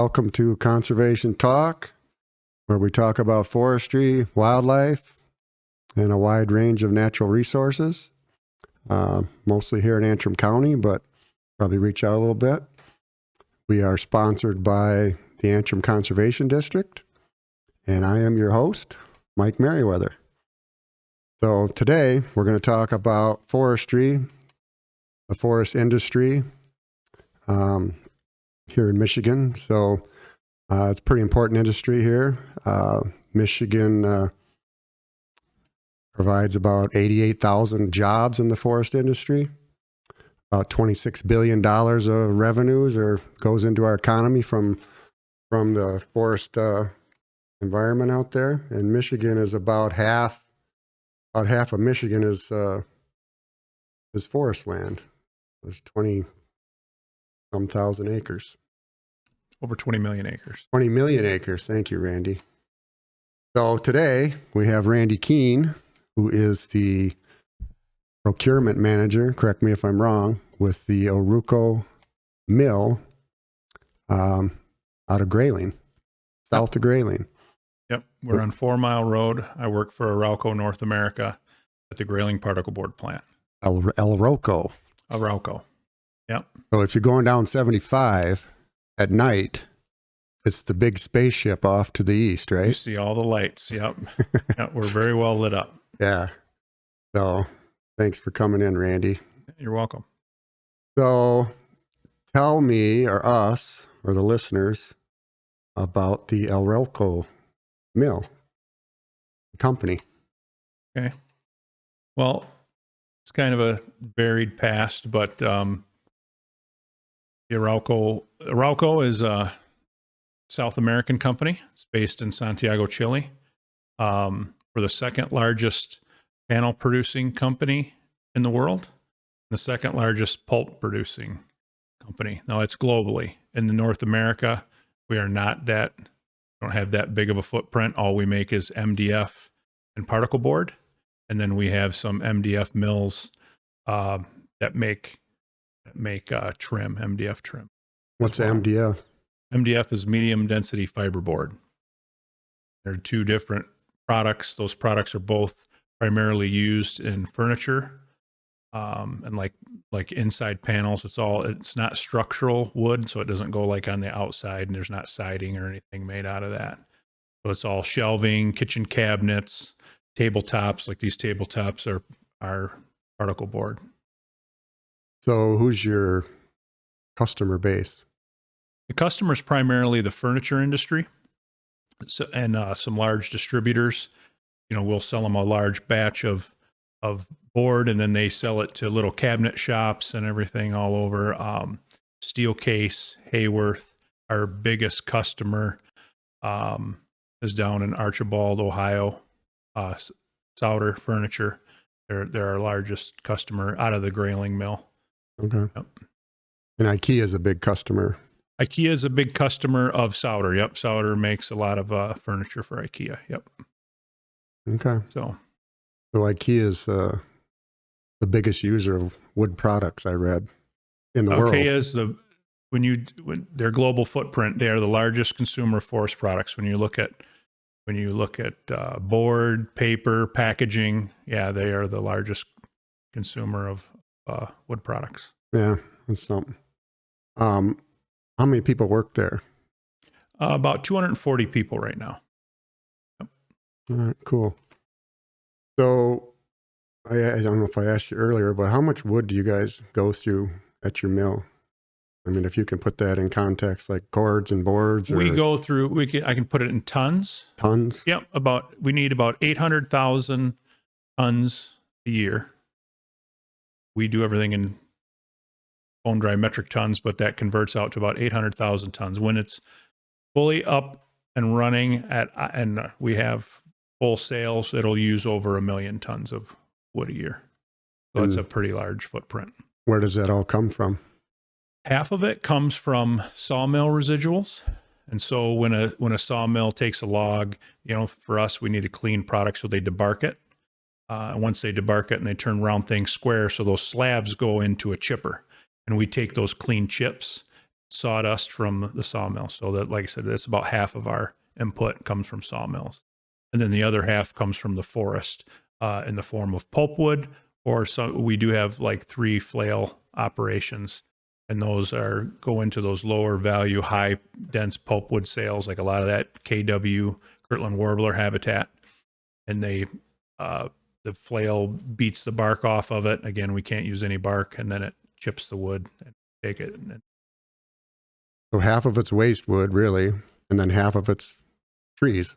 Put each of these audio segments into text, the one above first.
Welcome to Conservation Talk, where we talk about forestry, wildlife, and a wide range of natural resources, mostly here in Antrim County, but probably reach out a little bit. We are sponsored by the Antrim Conservation District, and I am your host, Mike Meriwether. So today we're going to talk about forestry, the forest industry, here in Michigan. So it's a pretty important industry here. Michigan provides about 88,000 jobs in the forest industry. About $26 billion of revenues goes into our economy from the forest environment out there. And Michigan is about half of Michigan is forest land. There's 20-some thousand acres. Over 20 million acres. 20 million acres. Thank you, Randy. So today we have Randy Keene, who is the procurement manager, correct me if I'm wrong, with the Arauco mill out of Grayling, south of Grayling. Yep. We're on 4 Mile Road. I work for Arauco North America at the Grayling Particle Board plant. Arauco. Arauco. Yep. So if you're going down 75 at night, it's the big spaceship off to the east, right? You see all the lights. Yep. Yep. We're very well lit up. Yeah. So thanks for coming in, Randy. You're welcome. So tell me, or us, or the listeners, about the Arauco mill company. Okay. Well, it's kind of a varied past, but the Arauco is a South American company. It's based in Santiago, Chile. We're the second largest panel producing company in the world, the second largest pulp producing company. Now it's globally. In North America, we are not that, don't have that big of a footprint. All we make is MDF and particle board. And then we have some MDF mills that make trim, MDF trim. What's MDF? MDF is medium density fiberboard. There are two different products. Those products are both primarily used in furniture and like inside panels. It's not structural wood, so it doesn't go like on the outside, and there's not siding or anything made out of that. So it's all shelving, kitchen cabinets, tabletops. Like these tabletops are particle board. So who's your customer base? The customer is primarily the furniture industry, and some large distributors. We'll sell them a large batch of board, and then they sell it to little cabinet shops and everything all over. Steelcase, Hayworth, our biggest customer, is down in Archibald, Ohio. Souter Furniture, they're our largest customer out of the Grayling mill. Okay. Yep. And IKEA is a big customer. IKEA is a big customer of Souter. Yep. Souter makes a lot of furniture for IKEA. Yep. Okay. So IKEA is the biggest user of wood products, I read, in the world. IKEA is when their global footprint, they are the largest consumer of forest products. When you look at board, paper, packaging, yeah, they are the largest consumer of wood products. Yeah, that's something. How many people work there? About 240 people right now. Yep. All right, cool. So I don't know if I asked you earlier, but how much wood do you guys go through at your mill? I mean, if you can put that in context, like cords and boards. We go through. I can put it in tons. Tons. Yep. We need about 800,000 tons a year. We do everything in bone dry metric tons, but that converts out to about 800,000 tons. When it's fully up and running and we have full sales, it'll use over 1 million tons of wood a year. So it's a pretty large footprint. Where does that all come from? Half of it comes from sawmill residuals. And so when a sawmill takes a log, for us, we need a clean product, so they debark it. And once they debark it and they turn round things square, so those slabs go into a chipper. And we take those clean chips sawdust from the sawmill. So that, like I said, that's about half of our input comes from sawmills. And then the other half comes from the forest in the form of pulpwood, or we do have like 3 flail operations, and those go into those lower value, high dense pulpwood sales, like a lot of that KW, Kirtland warbler habitat. And the flail beats the bark off of it. Again, we can't use any bark, and then it chips the wood and take it. So half of it's waste wood, really, and then half of it's trees.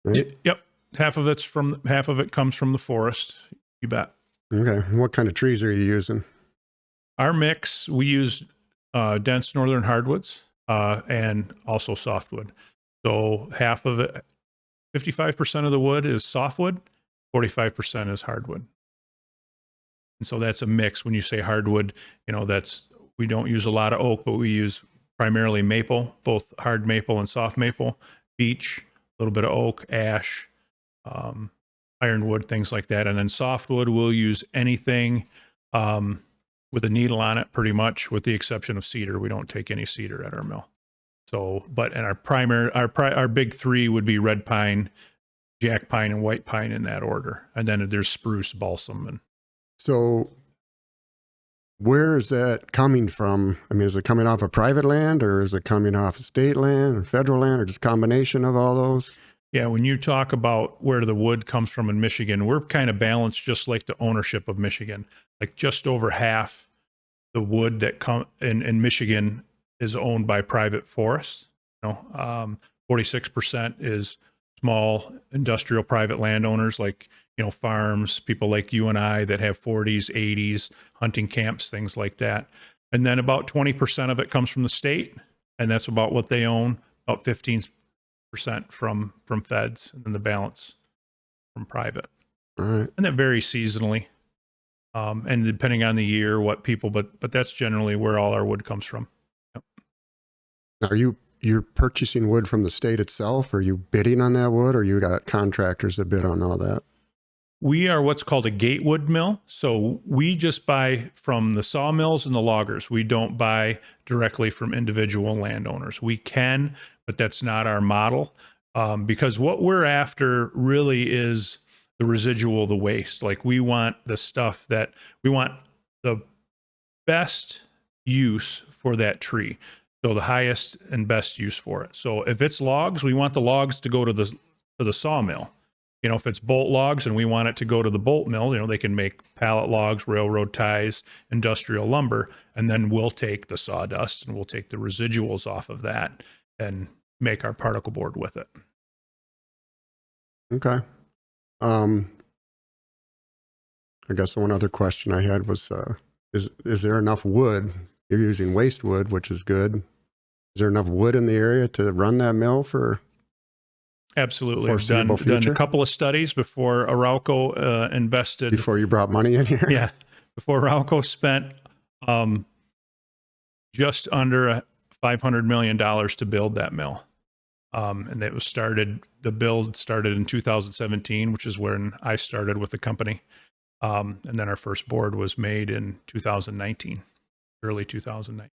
Right? Yep. Half of it comes from the forest. You bet. Okay. What kind of trees are you using? Our mix, we use dense northern hardwoods and also softwood. So half of it, 55% of the wood is softwood, 45% is hardwood. And so that's a mix. When you say hardwood, we don't use a lot of oak, but we use primarily maple, both hard maple and soft maple, beech, a little bit of oak, ash, ironwood, things like that. And then softwood, we'll use anything with a needle on it, pretty much, with the exception of cedar. We don't take any cedar at our mill. So, and our big 3 would be red pine, jack pine, and white pine in that order. And then there's spruce, balsam, and. So where is that coming from? I mean, is it coming off of private land, or is it coming off of state land or federal land, or just a combination of all those? Yeah, when you talk about where the wood comes from in Michigan, we're kind of balanced just like the ownership of Michigan. Like just over half the wood that come in Michigan is owned by private forests. 46% is small industrial private landowners, like farms, people like you and I that have 40s, 80s, hunting camps, things like that. And then about 20% of it comes from the state, and that's about what they own. About 15% from feds, and then the balance from private. All right. And that varies seasonally, and depending on the year, what people. But that's generally where all our wood comes from. Yep. Now, you're purchasing wood from the state itself? Or are you bidding on that wood, or you got contractors that bid on all that? We are what's called a gatewood mill. So we just buy from the sawmills and the loggers. We don't buy directly from individual landowners. We can, but that's not our model, because what we're after really is the residual, the waste. Like we want the stuff that we want the best use for that tree. So the highest and best use for it. So if it's logs, we want the logs to go to the sawmill. If it's bolt logs and we want it to go to the bolt mill, they can make pallet logs, railroad ties, industrial lumber, and then we'll take the sawdust and we'll take the residuals off of that and make our particle board with it. Okay. I guess one other question I had was, is there enough wood? You're using waste wood, which is good. Is there enough wood in the area to run that mill for? Absolutely. I've done a couple of studies before Arauco invested. Before you brought money in here? Yeah. Before Arauco spent just under $500 million to build that mill. And the build started in 2017, which is when I started with the company. And then our first board was made in 2019, early 2019.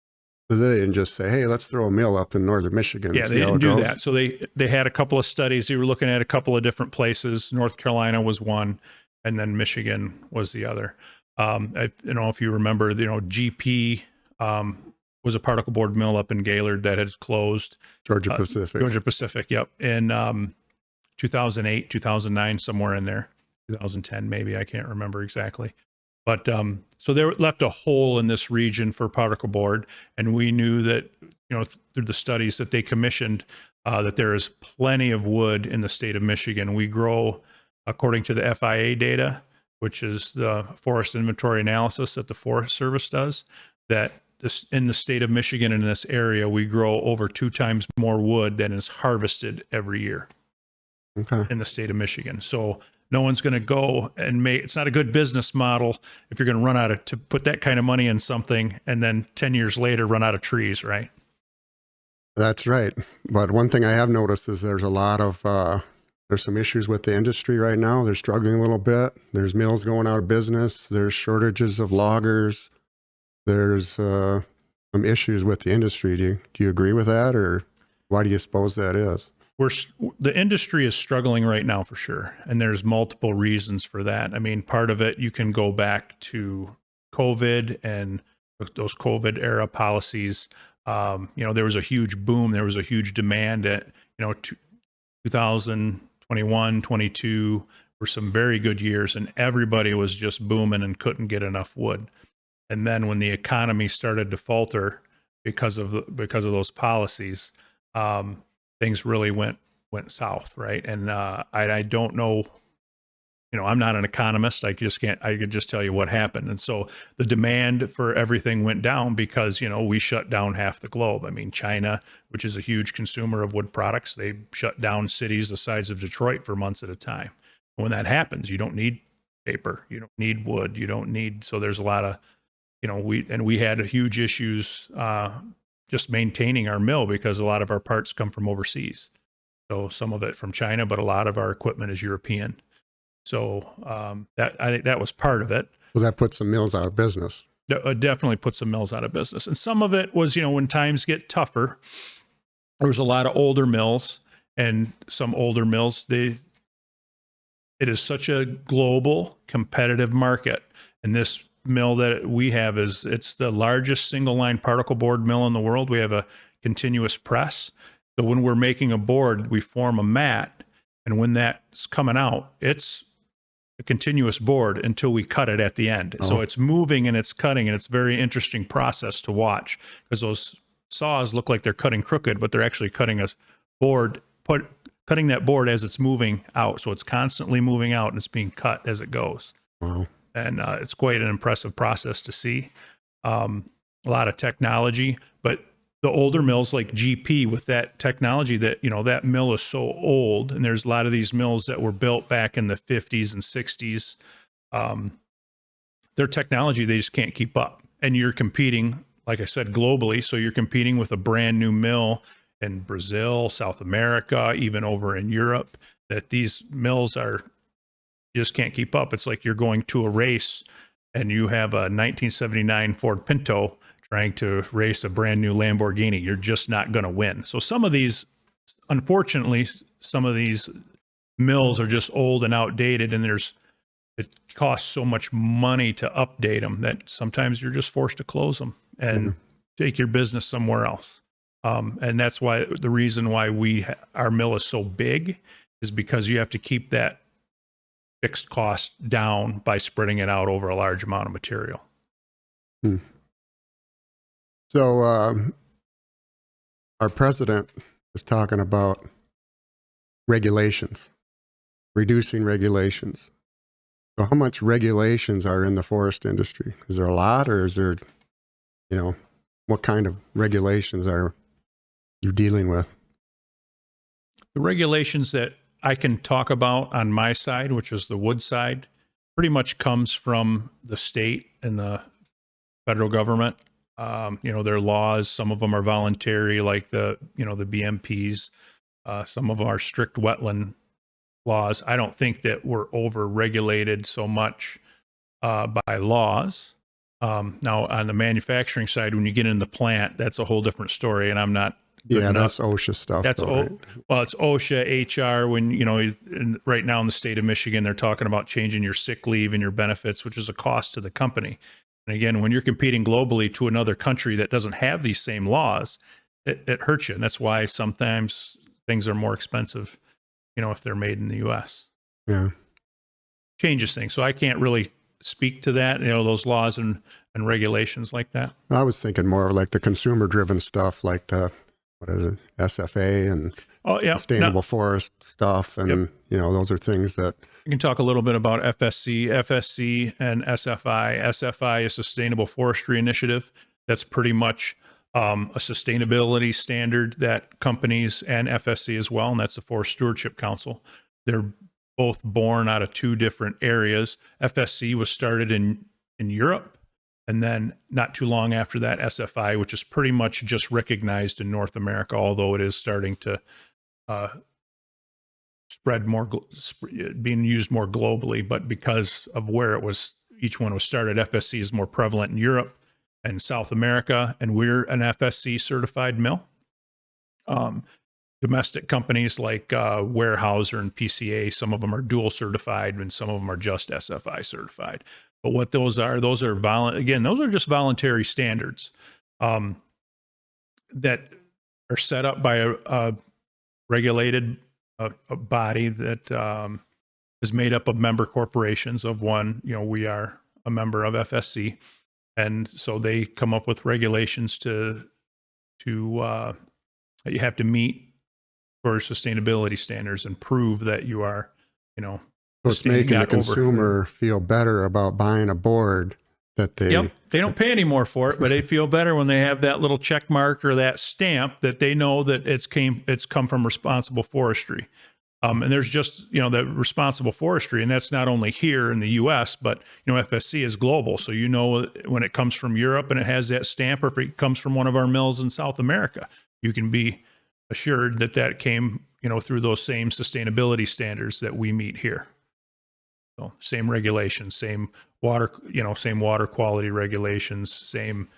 So they didn't just say, hey, let's throw a mill up in northern Michigan. Yeah, they didn't do that. So they had a couple of studies. They were looking at a couple of different places. North Carolina was one, and then Michigan was the other. If you remember, GP was a particle board mill up in Gaylord that had closed. Georgia Pacific, yep. In 2008, 2009, somewhere in there. 2010 maybe, I can't remember exactly. But so they left a hole in this region for particle board, and we knew that through the studies that they commissioned that there is plenty of wood in the state of Michigan. We grow, according to the FIA data, which is the forest inventory analysis that the Forest Service does, that in the state of Michigan, in this area, we grow over 2 times more wood than is harvested every year. Okay. In the state of Michigan. So no one's going to go and it's not a good business model if you're going to run out to put that kind of money in something and then 10 years later run out of trees, right? That's right. But one thing I have noticed is there's a lot of, there's some issues with the industry right now. They're struggling a little bit. There's mills going out of business. There's shortages of loggers. There's some some issues with the industry. Do you agree with that, or why do you suppose that is? The industry is struggling right now for sure, and there's multiple reasons for that. I mean, part of it you can go back to COVID and those COVID era policies. There was a huge boom, there was a huge demand at 2021, 22 were some very good years, and everybody was just booming and couldn't get enough wood. And then when the economy started to falter because of those policies, things really went south, right? And I don't know, I'm not an economist. I could just tell you what happened. And so the demand for everything went down because, we shut down half the globe. I mean, China, which is a huge consumer of wood products, they shut down cities the size of Detroit for months at a time. When that happens, you don't need paper, you don't need wood, so there's a lot of, we had huge issues just maintaining our mill because a lot of our parts come from overseas. So some of it from China, but a lot of our equipment is European. So I think that was part of it. Well, that put some mills out of business. Definitely put some mills out of business. And some of it was, when times get tougher, there was a lot of older mills, and some older mills, it is such a global competitive market. And this mill that we have it's the largest single line particle board mill in the world. We have a continuous press. So when we're making a board, we form a mat, and when that's coming out, it's a continuous board until we cut it at the end. So it's moving and it's cutting, and it's a very interesting process to watch because those saws look like they're cutting crooked, but they're actually cutting a board, cutting that board as it's moving out. So it's constantly moving out and it's being cut as it goes. Wow. And it's quite an impressive process to see. A lot of technology, but the older mills like GP with that technology that, that mill is so old, and there's a lot of these mills that were built back in the 50s and 60s. Their technology, they just can't keep up. And you're competing, like I said, globally. So you're competing with a brand new mill in Brazil, South America, even over in Europe, that these mills just can't keep up. It's like you're going to a race and you have a 1979 Ford Pinto trying to race a brand new Lamborghini. You're just not going to win. So unfortunately, some of these mills are just old and outdated, and it costs so much money to update them that sometimes you're just forced to close them and take your business somewhere else. And that's why the reason why our mill is so big is because you have to keep that fixed cost down by spreading it out over a large amount of material. So our president is talking about regulations, reducing regulations. So how much regulations are in the forest industry? Is there a lot, or is there, what kind of regulations are you dealing with? The regulations that I can talk about on my side, which is the wood side, pretty much comes from the state and the federal government. Their laws, some of them are voluntary, like the BMPs. Some of them are strict wetland laws. I don't think that we're over-regulated so much by laws. Now, on the manufacturing side, when you get in the plant, that's a whole different story, and I'm not. That's OSHA stuff. That's right? Well, it's OSHA, HR. When right now in the state of Michigan, they're talking about changing your sick leave and your benefits, which is a cost to the company. And again, when you're competing globally to another country that doesn't have these same laws, it hurts you. And that's why sometimes things are more expensive, if they're made in the U.S. Yeah. Changes things. So I can't really speak to that, those laws and regulations like that. I was thinking more like the consumer-driven stuff, like the, SFA and sustainable forest stuff. And, those are things that... We can talk a little bit about FSC and SFI. SFI is Sustainable Forestry Initiative. That's pretty much a sustainability standard that companies and FSC as well, and that's the Forest Stewardship Council. They're both born out of two different areas. FSC was started in Europe, and then not too long after that, SFI, which is pretty much just recognized in North America, although it is starting to spread more, being used more globally. But because of where each one was started, FSC is more prevalent in Europe, and South America, and we're an FSC certified mill. Domestic companies like Weyerhaeuser and PCA, some of them are dual certified and some of them are just SFI certified. But what those are those are just voluntary standards that are set up by a regulated a body that is made up of member corporations. Of one, we are a member of FSC, and so they come up with regulations that you have to meet for sustainability standards and prove that you are, So it's making the consumer feel better about buying a board that they. Yep. They don't pay any more for it, but they feel better when they have that little check mark or that stamp that they know that it's come from responsible forestry. And there's just, that responsible forestry, and that's not only here in the U.S., but, FSC is global. So, when it comes from Europe and it has that stamp, or if it comes from one of our mills in South America, you can be assured that came, through those same sustainability standards that we meet here. So same regulations, same water quality regulations, same,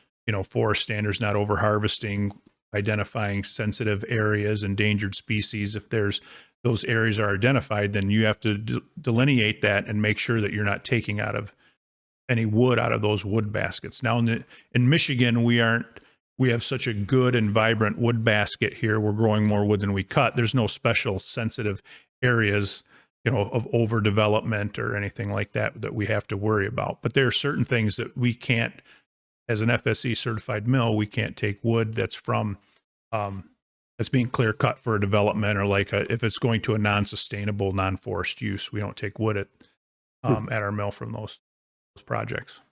forest standards, not over harvesting, identifying sensitive areas, endangered species. If those areas are identified, then you have to delineate that and make sure that you're not taking out of any wood out of those wood baskets. Now in Michigan, we have such a good and vibrant wood basket here. We're growing more wood than we cut. There's no special sensitive areas, of overdevelopment or anything like that we have to worry about. But there are certain things that we can't, as an FSC certified mill, we can't take wood that's from, that's being clear cut for a development, or if it's going to a non-sustainable, non-forest use, we don't take wood at our mill from those projects.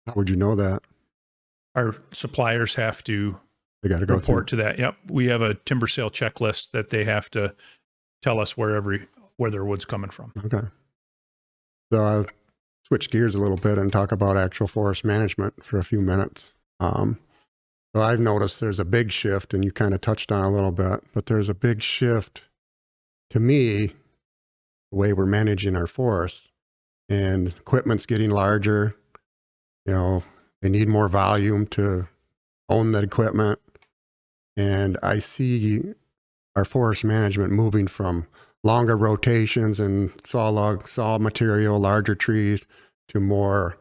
How would you know that? Our suppliers have to They got to go report to that. Yep. We have a timber sale checklist that they have to tell us where their wood's coming from. Okay. So I'll switch gears a little bit and talk about actual forest management for a few minutes. So I've noticed there's a big shift, and you kind of touched on it a little bit, but there's a big shift to me, the way we're managing our forests, and equipment's getting larger. They need more volume to own that equipment. And I see our forest management moving from longer rotations and saw material, larger trees, to more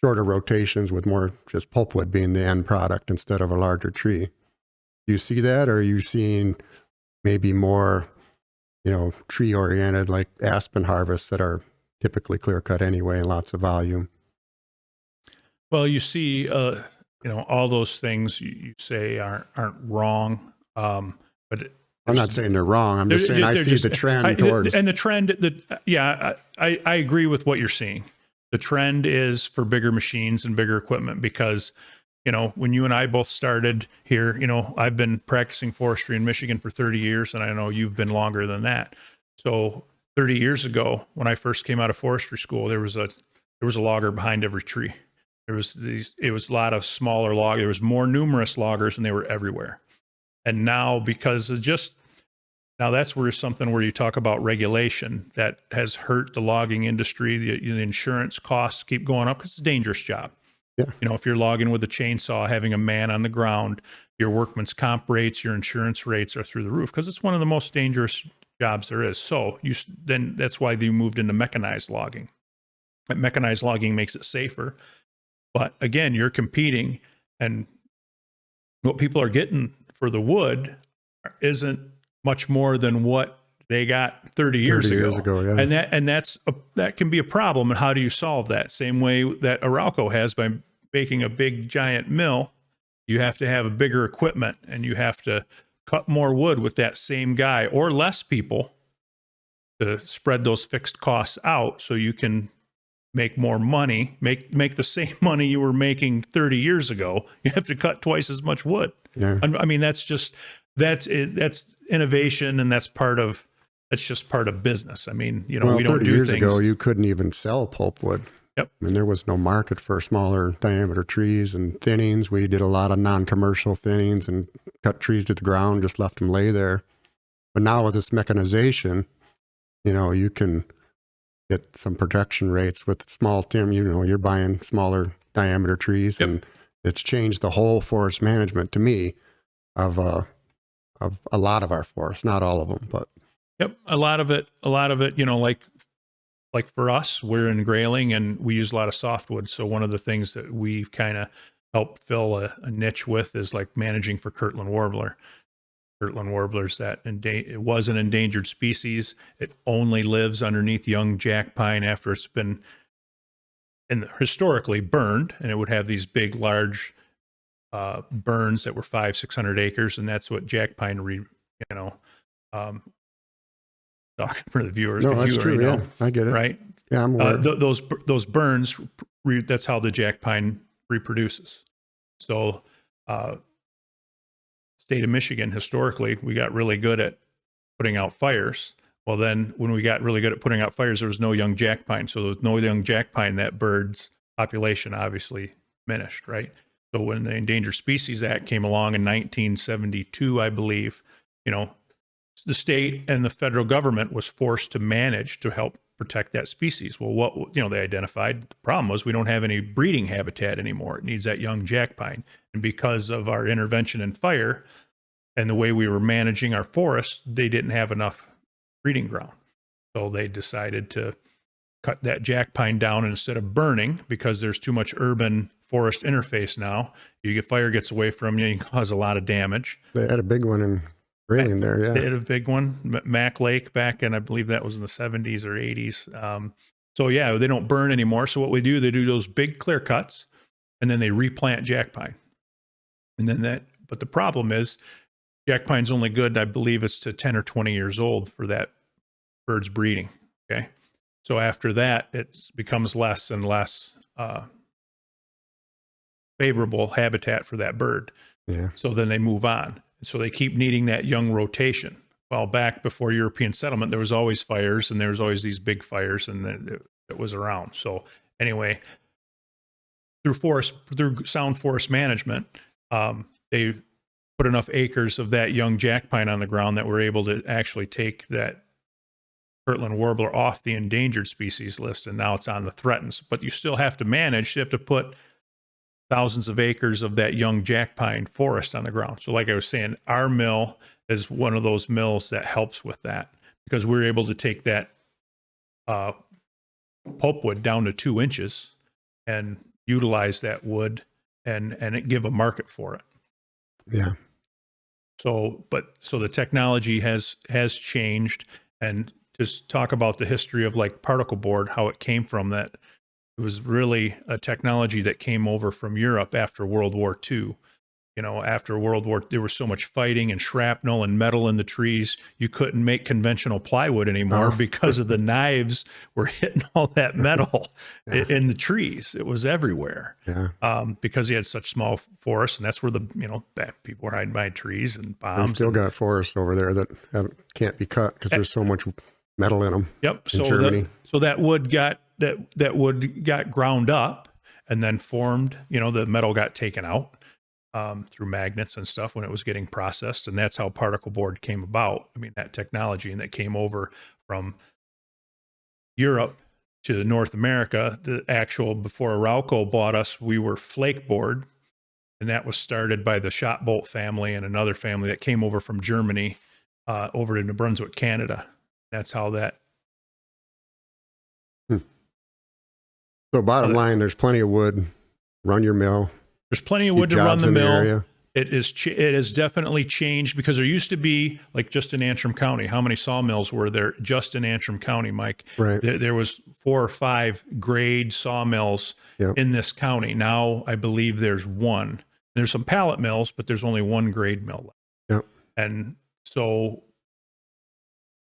shorter rotations with more just pulpwood being the end product instead of a larger tree. Do you see that, or are you seeing maybe more, tree oriented, like aspen harvests that are typically clear cut anyway and lots of volume? Well, you see, all those things you say aren't wrong, but I'm not saying they're wrong. I'm just saying I see the trend towards. And the trend, I agree with what you're seeing. The trend is for bigger machines and bigger equipment because, when you and I both started here, I've been practicing forestry in Michigan for 30 years, and I know you've been longer than that. So 30 years ago, when I first came out of forestry school, there was a logger behind every tree. It was a lot of smaller loggers. There was more numerous loggers, and they were everywhere. And now, because of that's something where you talk about regulation that has hurt the logging industry. The insurance costs keep going up because it's a dangerous job. Yeah. If you're logging with a chainsaw, having a man on the ground, your workman's comp rates, your insurance rates are through the roof because it's one of the most dangerous jobs there is. So then that's why they moved into mechanized logging. Mechanized logging makes it safer. But again, you're competing, and what people are getting for the wood isn't much more than what they got 30 years ago. Yeah. And that can be a problem. And how do you solve that? Same way that Arauco has by making a big giant mill. You have to have a bigger equipment, and you have to cut more wood with that same guy or less people to spread those fixed costs out so you can make more money, make the same money you were making 30 years ago. You have to cut twice as much wood. Yeah. I mean, that's innovation, and that's just part of business. I mean, we don't do 30 years things. ago, you couldn't even sell pulpwood. Yep. I mean, there was no market for smaller diameter trees and thinnings. We did a lot of non-commercial thinnings and cut trees to the ground, just left them lay there. But now with this mechanization, you can get some protection rates with small timber. You're buying smaller diameter trees, Yep. and it's changed the whole forest management to me of a lot of our forests, not all of them, but Yep. A lot of it, like for us, we're in Grayling and we use a lot of softwood. So one of the things that we kind of help fill a niche with is like managing for Kirtland warbler. Kirtland warblers it was an endangered species. It only lives underneath young jack pine after it's been historically burned, and it would have these big, large burns that were 500-600 acres, and that's what jack pine um, talking for the viewers. no, 'Cause that's you true. already know, Yeah, I get it. right? Yeah, I'm aware. Those burns, that's how the jack pine reproduces. So, state of Michigan, historically, we got really good at putting out fires. Well, then when we got really good at putting out fires, there was no young jack pine. So there was no young jack pine. That bird's population obviously diminished, right? So when the Endangered Species Act came along in 1972, I believe, the state and the federal government was forced to manage to help protect that species. Well, what they identified, the problem was we don't have any breeding habitat anymore. It needs that young jack pine. And because of our intervention in fire and the way we were managing our forests, they didn't have enough breeding ground. So they decided to cut that jack pine down, and instead of burning, because there's too much urban forest interface now, fire gets away from you, you can cause a lot of damage. They had a big one in Grayling there, yeah. They had a big one, Mac Lake, back in, I believe that was in the 70s or 80s. So yeah, they don't burn anymore. So what we do, they do those big clear cuts, and then they replant jack pine. And then but the problem is, jack pine's only good, I believe it's to 10 or 20 years old for that bird's breeding. Okay. So after that, it becomes less and less favorable habitat for that bird. Yeah. So then they move on. So they keep needing that young rotation. Well, back before European settlement, there was always fires, and there was always these big fires, and it was around. So anyway, through sound forest management, they put enough acres of that young jack pine on the ground that we're able to actually take that Kirtland warbler off the endangered species list, and now it's on the threatened. But you still have to manage. You have to put thousands of acres of that young jack pine forest on the ground. So like I was saying, our mill is one of those mills that helps with that, because we're able to take that pulpwood down to 2 inches and utilize that wood and give a market for it. Yeah. So the technology has changed. And just talk about the history of like particle board, how it came from that. It was really a technology that came over from Europe after World War II. After World War, there was so much fighting and shrapnel and metal in the trees. You couldn't make conventional plywood anymore because of the knives were hitting all that metal in the trees. It was everywhere. Yeah. Because you had such small forests, and that's where people were hiding behind trees and bombs. They still got forests over there that can't be cut because there's so much metal in them. Yep. In Germany. So that wood got ground up and then formed. The metal got taken out through magnets and stuff when it was getting processed, and that's how particle board came about. I mean, that technology, and that came over from Europe to North America. Before Arauco bought us, we were flake board, and that was started by the Shotbolt family and another family that came over from Germany over to New Brunswick, Canada. That's how that. So bottom line, there's plenty of wood. Run your mill. There's plenty of wood to run the in mill. area. It has definitely changed, because there used to be, like, just in Antrim County, how many sawmills were there just in Antrim County, Mike? Right. There was 4 or 5 grade sawmills in this county. Now I believe there's 1. There's some pallet mills, but there's only 1 grade mill left. Yep. And so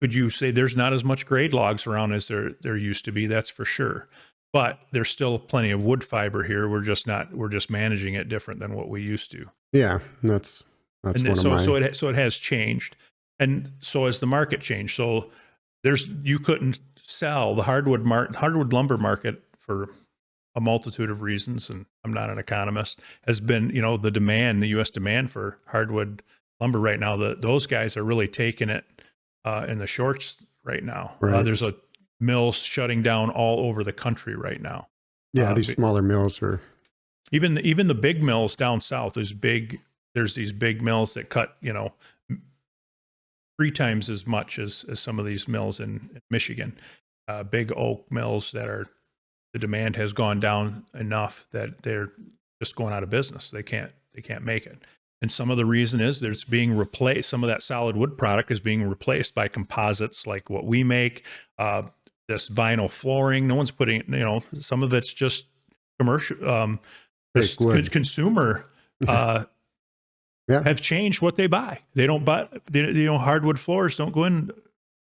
could you say there's not as much grade logs around as there used to be? That's for sure. But there's still plenty of wood fiber here. We're just managing it different than what we used to. Yeah, that's and one so, of mine. So it has changed, and so has the market changed. So you couldn't sell the hardwood lumber market for a multitude of reasons, and I'm not an economist. Has been the U.S. demand for hardwood lumber right now. Those guys are really taking it in the shorts right now. Right. There's a mills shutting down all over the country right now. Yeah, these smaller mills are Even the big mills down south, there's these big mills that cut, 3 times as much as some of these mills in Michigan. Big oak mills the demand has gone down enough that they're just going out of business. They can't make it. And some of the reason is there's being replaced. Some of that solid wood product is being replaced by composites like what we make. This vinyl flooring, no one's putting, some of it's just commercial, consumer, have changed what they buy. They don't buy, hardwood floors don't go in.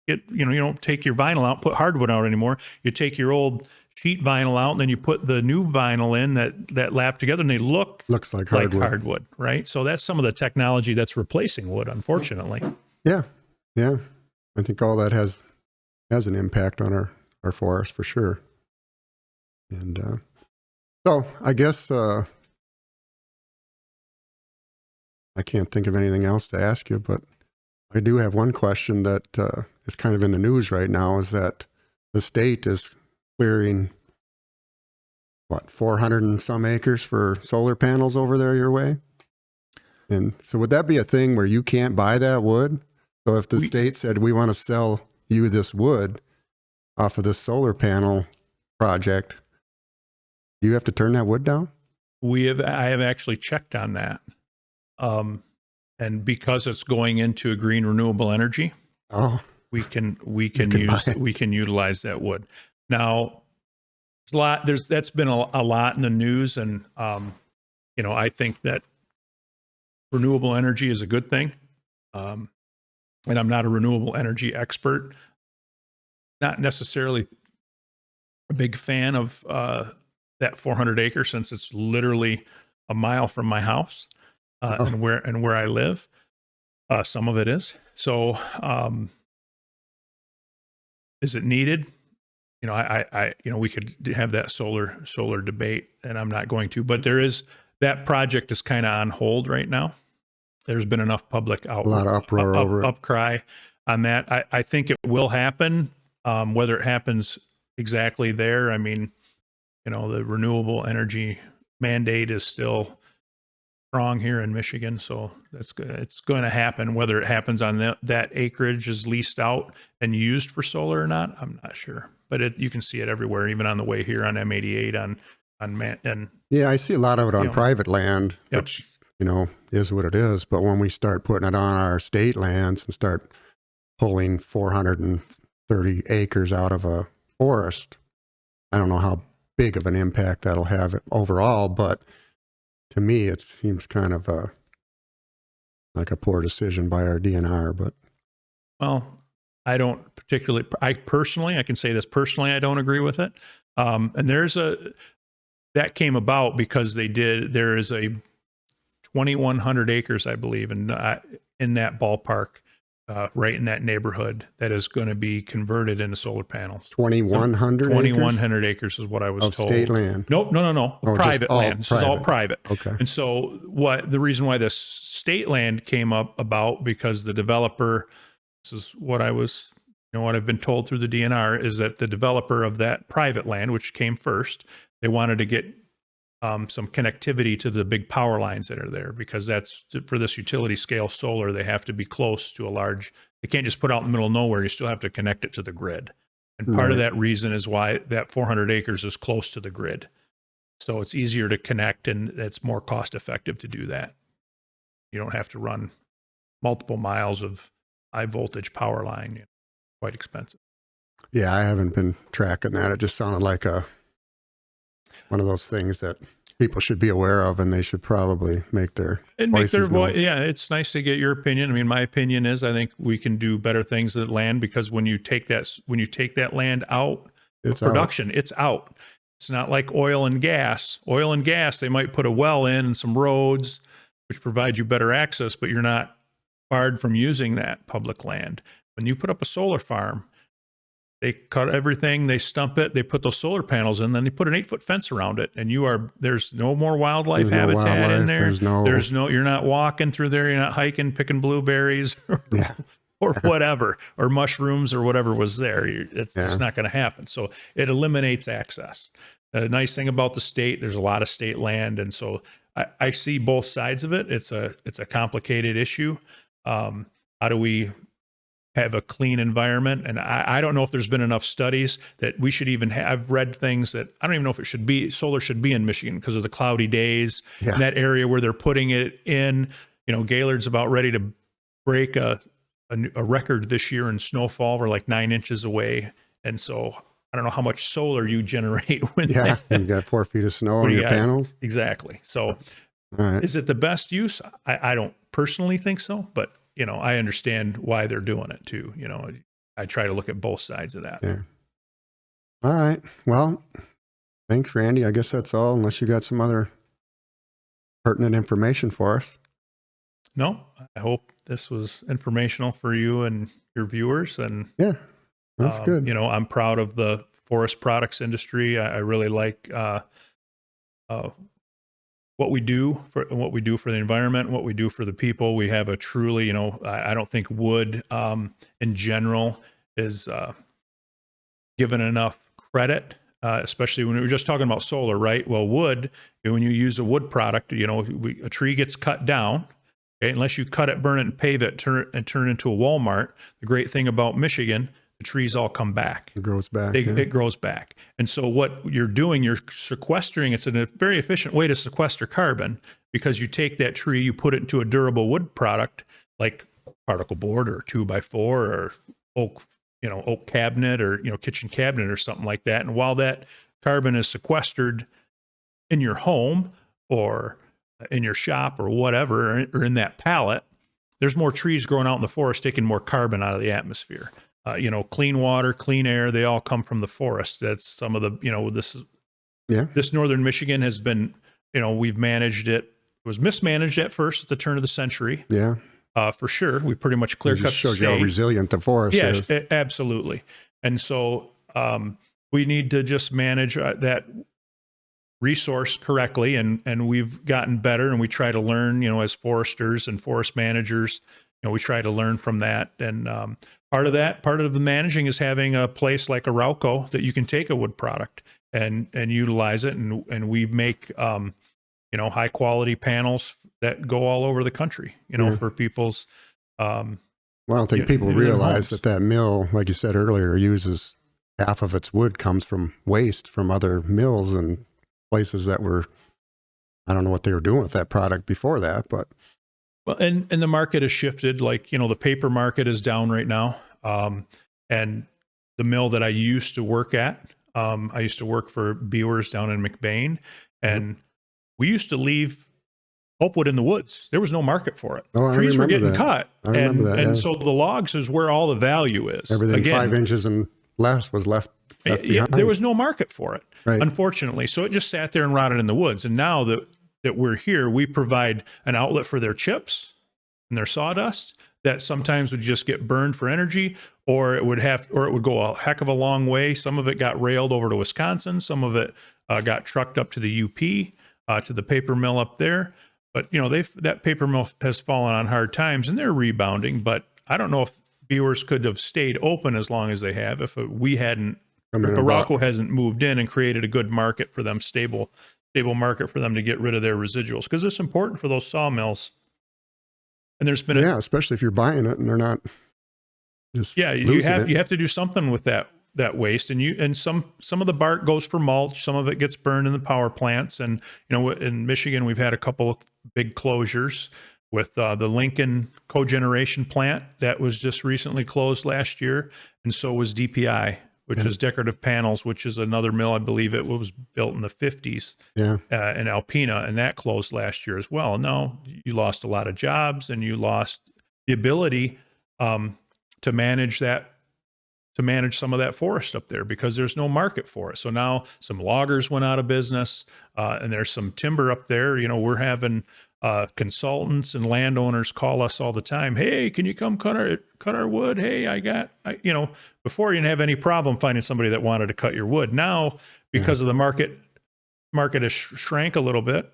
You don't take your vinyl out, put hardwood out anymore. You take your old sheet vinyl out, and then you put the new vinyl in that lap together, and they looks like hardwood, right? So that's some of the technology that's replacing wood, unfortunately. Yeah. I think all that has an impact on our forest for sure. And so I guess I can't think of anything else to ask you, but I do have one question that is kind of in the news right now, is that the state is clearing, 400 and some acres for solar panels over there your way? And so would that be a thing where you can't buy that wood? So if the state said, we want to sell you this wood off of this solar panel project, you have to turn that wood down? I have actually checked on that. And because it's going into a green renewable energy, we can utilize that wood. Now, that's been a lot in the news, and I think that renewable energy is a good thing. And I'm not a renewable energy expert. Not necessarily a big fan of that 400 acres, since it's literally a mile from my house. And where I live, some of it is. So, is it needed? We could have that solar debate, and I'm not going to. But that project is kind of on hold right now. There's been enough public a lot of uproar over it. Upcry on that. I think it will happen. Whether it happens exactly there, the renewable energy mandate is still strong here in Michigan, so it's going to happen. Whether it happens on that acreage is leased out and used for solar or not, I'm not sure. But you can see it everywhere, even on the way here on M88 and yeah, I see a lot of it on private land, which is what it is. But when we start putting it on our state lands and start pulling 430 acres out of a forest, I don't know how big of an impact that'll have overall, but to me, it seems kind of like a poor decision by our DNR. But I don't particularly. I can say this personally, I don't agree with it. And that came about because there is a 2,100 acres, I believe, in that ballpark, right in that neighborhood, that is going to be converted into solar panels. 2,100 2,100 acres is what I was told. State land? Nope, no. Private land. This is all private. Okay. And so the reason why this state land came up about, because the developer, this is what what I've been told through the DNR, is that the developer of that private land, which came first, they wanted to get some connectivity to the big power lines that are there, because that's for this utility scale solar. They have to be close to they can't just put out in the middle of nowhere. You still have to connect it to the grid. And part of that reason is why that 400 acres is close to the grid. So it's easier to connect, and it's more cost effective to do that. You don't have to run multiple miles of high voltage power line. Quite expensive. Yeah, I haven't been tracking that. It just sounded like one of those things that people should be aware of, and they should probably make their voice. Yeah, it's nice to get your opinion. My opinion is, I think we can do better things with land, because when you take that land out of production, it's out. It's not like oil and gas. Oil and gas, they might put a well in and some roads, which provide you better access, but you're not barred from using that public land. When you put up a solar farm, they cut everything, they stump it, they put those solar panels in, then they put an 8-foot fence around it, and there's no more wildlife habitat in there. You're not walking through there, you're not hiking, picking blueberries or whatever, or mushrooms or whatever was there. It's just not going to happen. So it eliminates access. The nice thing about the state, there's a lot of state land, and so I see both sides of it. It's a complicated issue. How do we have a clean environment? And I don't know if there's been enough studies that we should even have. I've read things that I don't even know if solar should be in Michigan because of the cloudy days in that area where they're putting it in. Gaylord's about ready to break a record this year in snowfall. We're like 9 inches away. And so I don't know how much solar you generate when you got 4 feet of snow on your panels. Exactly. So is it the best use? I don't personally think so, but I understand why they're doing it too. I try to look at both sides of that. Yeah. All right. Well, thanks, Randy. I guess that's all, unless you got some other pertinent information for us. No, I hope this was informational for you and your viewers. And yeah, that's good. I'm proud of the forest products industry. I really like what we do for the environment, what we do for the people. We have a truly, I don't think wood in general is given enough credit, especially when we were just talking about solar, right? Well, wood, when you use a wood product, a tree gets cut down. Okay, unless you cut it, burn it, and pave it, turn it into a Walmart. The great thing about Michigan, the trees all come back. It grows back. It grows back. And so what you're doing, you're sequestering. It's a very efficient way to sequester carbon because you take that tree, you put it into a durable wood product like particle board or 2x4 or oak cabinet or kitchen cabinet or something like that. And while that carbon is sequestered in your home or in your shop or whatever, or in that pallet, there's more trees growing out in the forest taking more carbon out of the atmosphere. Clean water, clean air, they all come from the forest. That's some of the, this northern Michigan has been, we've managed it. It was mismanaged at first at the turn of the century. Yeah. For sure. We pretty much clear cut the state. Shows you how resilient the forest is. Yeah, absolutely. And so we need to just manage that resource correctly, and we've gotten better, and we try to learn, as foresters and forest managers, we try to learn from that. And part of the managing is having a place like Arauco that you can take a wood product and utilize it, and we make high quality panels that go all over the country, for people's well, I don't think people realize that mill, like you said earlier, uses half of its wood comes from waste from other mills and places that were, I don't know what they were doing with that product before that, but. Well, and the market has shifted, like, the paper market is down right now. And the mill that I used to work at, I used to work for Bewers down in McBain, and we used to leave pulpwood in the woods. There was no market for it. Trees were getting cut. And so the logs is where all the value is. Everything 5 inches and less was left behind. There was no market for it, right, unfortunately. So it just sat there and rotted in the woods. And now that we're here, we provide an outlet for their chips and their sawdust that sometimes would just get burned for energy, or it would go a heck of a long way. Some of it got railed over to Wisconsin. Some of it got trucked up to the UP, to the paper mill up there. But that paper mill has fallen on hard times, and they're rebounding. But I don't know if Bewers could have stayed open as long as they have if Arauco hasn't moved in and created a good market for them, stable market for them to get rid of their residuals, because it's important for those sawmills. And there's been especially if you're buying it and they're not just you have to do something with that waste, and some of the bark goes for mulch, some of it gets burned in the power plants, and in Michigan we've had a couple of big closures with the Lincoln cogeneration plant that was just recently closed last year, and so was DPI, which is Decorative Panels, which is another mill. I believe it was built in the 50s in Alpena, and that closed last year as well. Now you lost a lot of jobs, and you lost the ability to manage some of that forest up there because there's no market for it. So now some loggers went out of business, and there's some timber up there. We're having consultants and landowners call us all the time. Hey, can you come cut our wood? Hey, before you didn't have any problem finding somebody that wanted to cut your wood. Now, because of the market has shrank a little bit,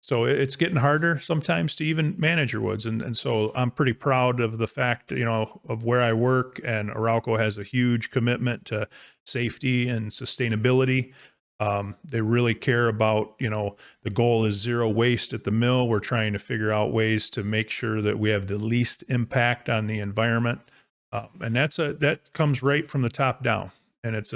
So it's getting harder sometimes to even manage your woods. And so I'm pretty proud of the fact, of where I work, and Arauco has a huge commitment to safety and sustainability. They really care about, the goal is zero waste at the mill. We're trying to figure out ways to make sure that we have the least impact on the environment. And that comes right from the top down, and it's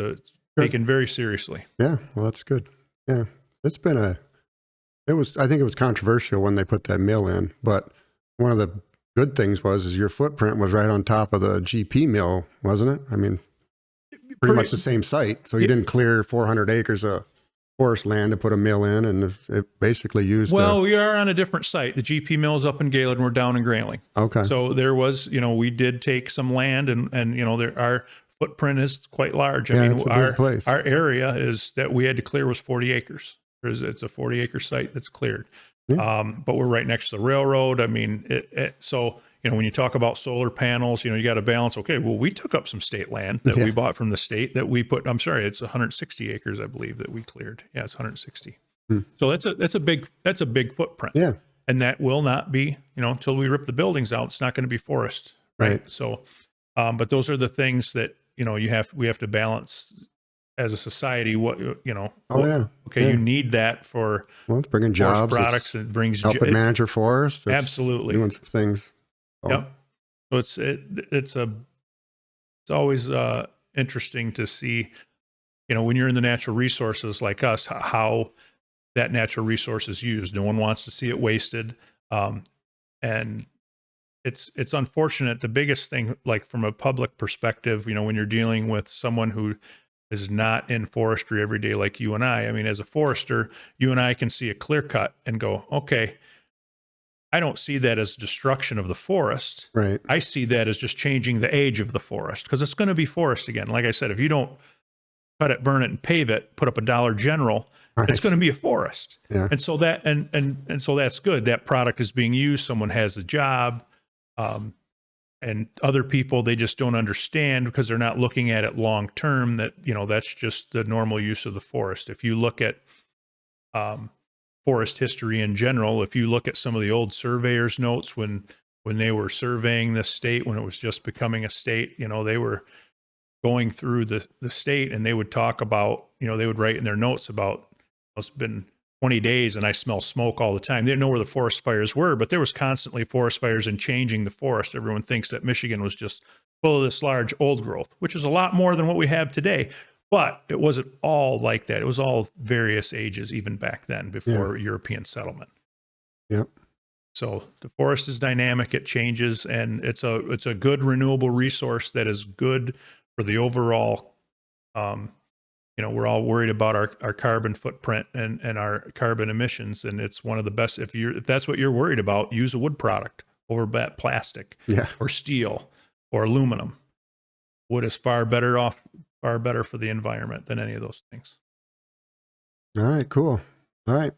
taken very seriously. Yeah. Well, that's good. Yeah. It's been I think it was controversial when they put that mill in, but one of the good things is your footprint was right on top of the GP mill, wasn't it? I mean, pretty much the same site. So you didn't clear 400 acres of forest land to put a mill in, and it basically used. Well, we are on a different site. The GP mill is up in Gaylord, and we're down in Grayling. Okay. So there was, we did take some land, and our footprint is quite large. I mean, it's a big place. Our area is that we had to clear was 40 acres. It's a 40-acre site that's cleared. Yeah. But we're right next to the railroad. I mean, so, when you talk about solar panels, you got to balance. Okay, well, we took up some state land that we bought from the state that we put. I'm sorry, it's 160 acres, I believe, that we cleared. Yeah, it's 160. So that's a big footprint. Yeah, and that will not be, until we rip the buildings out. It's not going to be forest. Right. So, but those are the things that we have to balance as a society. Okay, you need that for it's bringing jobs, products. It brings helping manage your forest. Absolutely doing some things. Yep. So it's always interesting to see, when you're in the natural resources like us, how that natural resource is used. No one wants to see it wasted, and it's unfortunate. The biggest thing, like from a public perspective, when you're dealing with someone who is not in forestry every day like you and I mean, as a forester, you and I can see a clear cut and go, okay, I don't see that as destruction of the forest. Right. I see that as just changing the age of the forest, because it's going to be forest again. Like I said, if you don't cut it, burn it, and pave it, put up a Dollar General, it's going to be a forest. Yeah. And so that and so that's good. That product is being used. Someone has a job. And other people, they just don't understand because they're not looking at it long term, that that's just the normal use of the forest. If you look at forest history in general, if you look at some of the old surveyors' notes when they were surveying the state, when it was just becoming a state, they were going through the state, and they would talk about, they would write in their notes about, it's been 20 days and I smell smoke all the time. They didn't know where the forest fires were, but there was constantly forest fires and changing the forest. Everyone thinks that Michigan was just full of this large old growth, which is a lot more than what we have today. But it wasn't all like that. It was all various ages, even back then, before European settlement. Yep. So the forest is dynamic. It changes, and it's a good renewable resource that is good for the overall. We're all worried about our carbon footprint and our carbon emissions, and it's one of the best. If that's what you're worried about, use a wood product over plastic, or steel, or aluminum. Wood is far better for the environment than any of those things. All right, cool. All right.